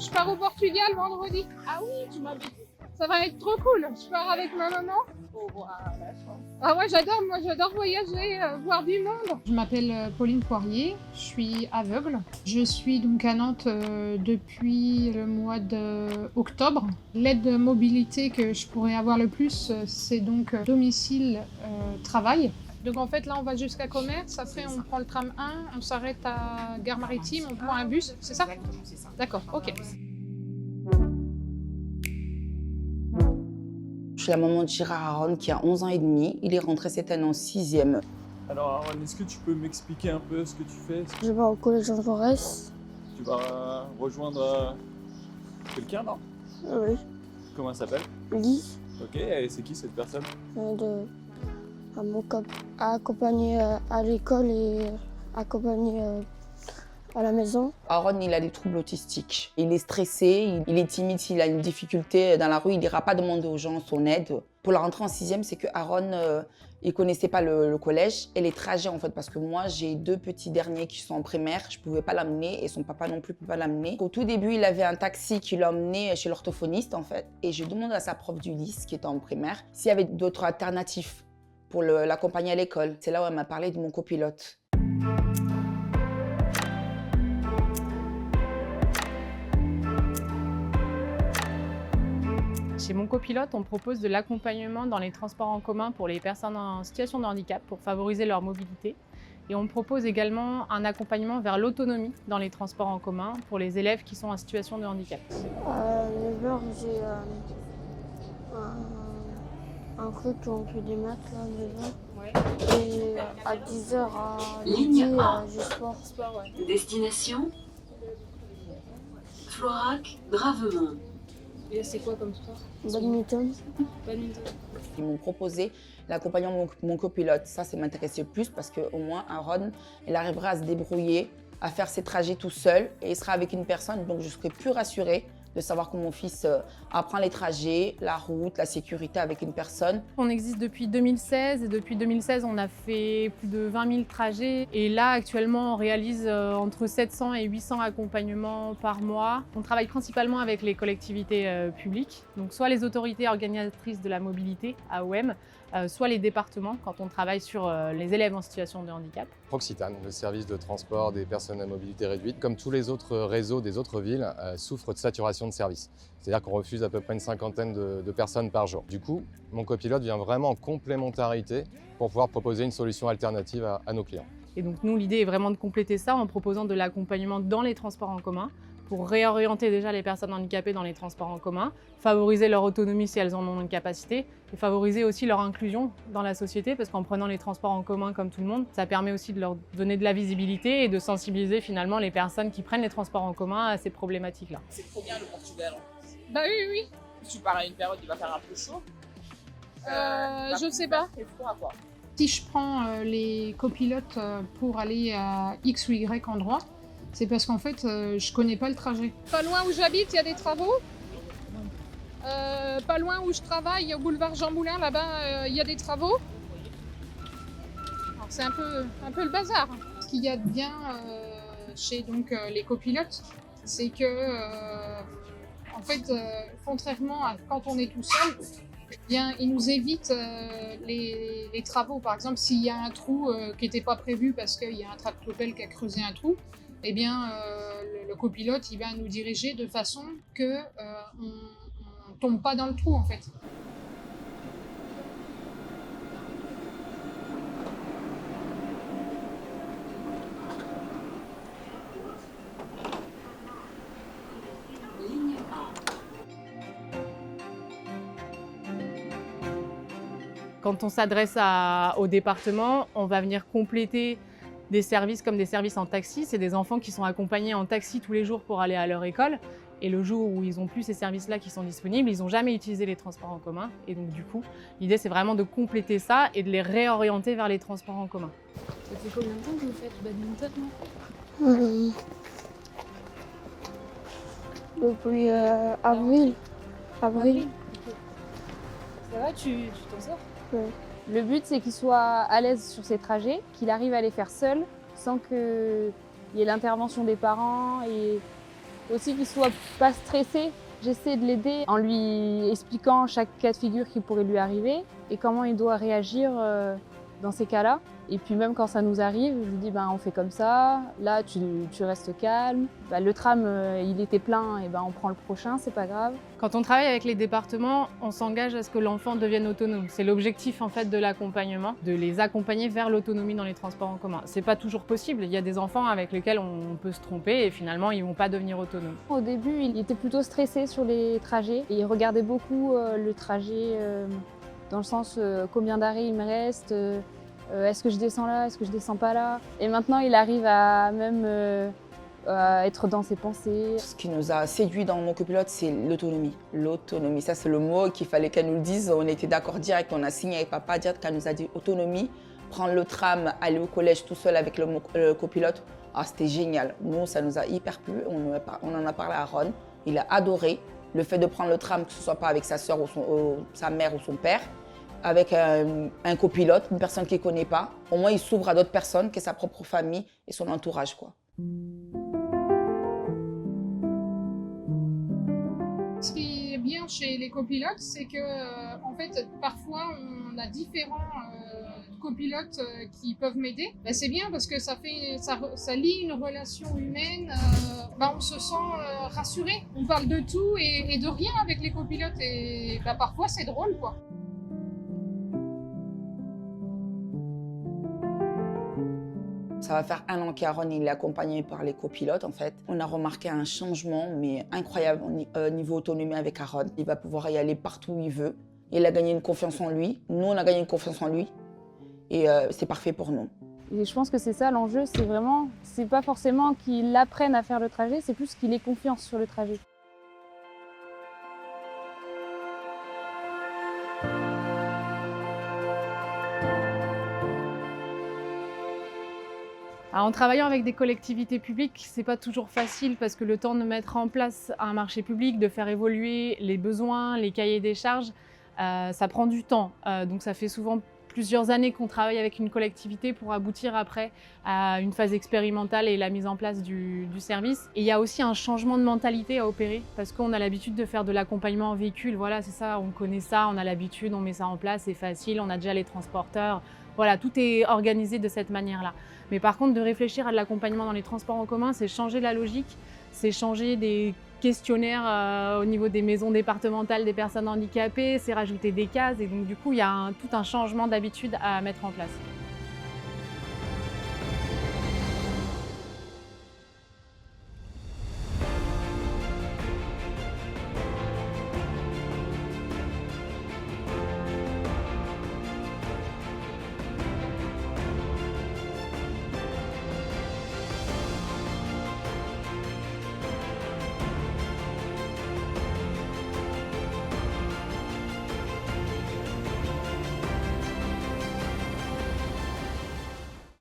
Je pars au Portugal vendredi. Ah oui, tu m'as dit. Ça va être trop cool. Je pars avec ma maman. Oh, voilà, la chance. Ah ouais, j'adore voyager, voir du monde. Je m'appelle Pauline Poirier, je suis aveugle. Je suis donc à Nantes depuis le mois d'octobre. L'aide de mobilité que je pourrais avoir le plus, c'est donc domicile, travail. Donc en fait là on va jusqu'à Commerce, après on prend le tram 1, on s'arrête à Gare Maritime, on prend un bus, c'est ça? Exactement, c'est ça. D'accord, ok. Je suis la maman de Gérard Aaron qui a 11 ans et demi. Il est rentré cette année en 6e. Alors Aaron, est-ce que tu peux m'expliquer un peu ce que tu fais? Je vais au collège Jean Jaurès. Tu vas rejoindre quelqu'un, non? Oui. Comment elle s'appelle? Lise. Ok, et c'est qui cette personne? Accompagner à l'école et accompagner à la maison. Aaron, il a des troubles autistiques. Il est stressé, il est timide. S'il a une difficulté dans la rue, il n'ira pas demander aux gens son aide. Pour la rentrée en 6e, c'est que Aaron, il connaissait pas le collège et les trajets en fait, parce que moi, j'ai 2 petits derniers qui sont en primaire. Je pouvais pas l'amener et son papa non plus ne peut pas l'amener. Au tout début, il avait un taxi qui l'a emmené chez l'orthophoniste en fait. Et je demande à sa prof d'Ulysse, qui était en primaire, s'il y avait d'autres alternatives pour l'accompagner à l'école. C'est là où elle m'a parlé de mon copilote. Chez Mon Copilote, on propose de l'accompagnement dans les transports en commun pour les personnes en situation de handicap pour favoriser leur mobilité. Et on propose également un accompagnement vers l'autonomie dans les transports en commun pour les élèves qui sont en situation de handicap. À 9h, j'ai un truc où on fait des maths, là, 9h. Ouais. Et à 10h, à midi, j'ai sport. Destination Florac, Gravement. Et c'est quoi comme sport? Badminton. Ils m'ont proposé l'accompagnement de mon copilote. Ça m'intéressait plus parce qu'au moins, Aaron, il arrivera à se débrouiller, à faire ses trajets tout seul et il sera avec une personne. Donc, je serai plus rassurée de savoir que mon fils apprend les trajets, la route, la sécurité avec une personne. On existe depuis 2016 et depuis 2016, on a fait plus de 20 000 trajets. Et là, actuellement, on réalise entre 700 et 800 accompagnements par mois. On travaille principalement avec les collectivités publiques, donc soit les autorités organisatrices de la mobilité, AOM, soit les départements quand on travaille sur les élèves en situation de handicap. Proxitane, le service de transport des personnes à mobilité réduite, comme tous les autres réseaux des autres villes, souffre de saturation de services. C'est-à-dire qu'on refuse à peu près une cinquantaine de personnes par jour. Du coup, Mon Copilote vient vraiment en complémentarité pour pouvoir proposer une solution alternative à nos clients. Et donc nous, l'idée est vraiment de compléter ça en proposant de l'accompagnement dans les transports en commun pour réorienter déjà les personnes handicapées dans les transports en commun, favoriser leur autonomie si elles en ont une capacité, et favoriser aussi leur inclusion dans la société, parce qu'en prenant les transports en commun comme tout le monde, ça permet aussi de leur donner de la visibilité et de sensibiliser finalement les personnes qui prennent les transports en commun à ces problématiques-là. C'est trop bien le Portugal. Bah oui. Tu pars à une période où il va faire un peu chaud. Je sais pas. C'est froid quoi. Si je prends les copilotes pour aller à X ou Y endroit, c'est parce qu'en fait, je connais pas le trajet. Pas loin où j'habite, il y a des travaux. Pas loin où je travaille, au boulevard Jean Moulin, là-bas, il y a des travaux. Alors c'est un peu le bazar. Ce qu'il y a de bien chez donc, les copilotes, c'est que, en fait, contrairement à quand on est tout seul, eh bien, ils nous évitent les travaux. Par exemple, s'il y a un trou qui n'était pas prévu parce qu'il y a un tractopelle qui a creusé un trou, eh bien, le copilote, il va nous diriger de façon que on tombe pas dans le trou, en fait. Ligne A. Quand on s'adresse au département, on va venir compléter des services comme des services en taxi. C'est des enfants qui sont accompagnés en taxi tous les jours pour aller à leur école. Et le jour où ils n'ont plus ces services-là qui sont disponibles, ils n'ont jamais utilisé les transports en commun. Et donc du coup, l'idée c'est vraiment de compléter ça et de les réorienter vers les transports en commun. Ça fait combien de temps que vous faites du badminton là Depuis avril. Ça va, tu t'en sors? Ouais. Le but c'est qu'il soit à l'aise sur ses trajets, qu'il arrive à les faire seul, sans qu'il y ait l'intervention des parents et Aussi qu'il soit pas stressé. J'essaie de l'aider en lui expliquant chaque cas de figure qui pourrait lui arriver et comment il doit réagir dans ces cas-là. Et puis même quand ça nous arrive, je lui dis on fait comme ça, là tu restes calme. Le tram il était plein, et on prend le prochain, c'est pas grave. Quand on travaille avec les départements, on s'engage à ce que l'enfant devienne autonome. C'est l'objectif en fait de l'accompagnement, de les accompagner vers l'autonomie dans les transports en commun. C'est pas toujours possible, il y a des enfants avec lesquels on peut se tromper et finalement ils vont pas devenir autonomes. Au début, il était plutôt stressé sur les trajets et il regardait beaucoup le trajet dans le sens combien d'arrêts il me reste. Est-ce que je descends là, est-ce que je descends pas là? Et maintenant, il arrive à même à être dans ses pensées. Ce qui nous a séduit dans mon copilote, c'est l'autonomie. L'autonomie, ça c'est le mot qu'il fallait qu'elle nous le dise. On était d'accord direct, on a signé avec papa direct qu'elle nous a dit autonomie. Prendre le tram, aller au collège tout seul avec le copilote, c'était génial. Nous, ça nous a hyper plu. On en a parlé à Ron, il a adoré le fait de prendre le tram, que ce soit pas avec sa sœur ou sa mère ou son père, avec un copilote, une personne qu'il ne connaît pas. Au moins, il s'ouvre à d'autres personnes que sa propre famille et son entourage, quoi. Ce qui est bien chez les copilotes, c'est que en fait, parfois, on a différents copilotes qui peuvent m'aider. C'est bien parce que ça lie une relation humaine. On se sent rassuré. On parle de tout et de rien avec les copilotes et parfois c'est drôle, quoi. Ça va faire 1 an qu'Aaron il est accompagné par les copilotes en fait. On a remarqué un changement mais incroyable au niveau autonomie avec Aaron. Il va pouvoir y aller partout où il veut. Il a gagné une confiance en lui. Nous, on a gagné une confiance en lui. Et c'est parfait pour nous. Et je pense que c'est ça l'enjeu, c'est pas forcément qu'il apprenne à faire le trajet, c'est plus qu'il ait confiance sur le trajet. En travaillant avec des collectivités publiques, c'est pas toujours facile parce que le temps de mettre en place un marché public, de faire évoluer les besoins, les cahiers des charges, ça prend du temps. Donc ça fait souvent plusieurs années qu'on travaille avec une collectivité pour aboutir après à une phase expérimentale et la mise en place du service. Et il y a aussi un changement de mentalité à opérer parce qu'on a l'habitude de faire de l'accompagnement en véhicule. Voilà, c'est ça, on connaît ça, on a l'habitude, on met ça en place, c'est facile, on a déjà les transporteurs. Voilà, tout est organisé de cette manière-là. Mais par contre, de réfléchir à de l'accompagnement dans les transports en commun, c'est changer la logique, c'est changer des questionnaires au niveau des maisons départementales des personnes handicapées, c'est rajouter des cases et donc du coup, il y a tout un changement d'habitude à mettre en place.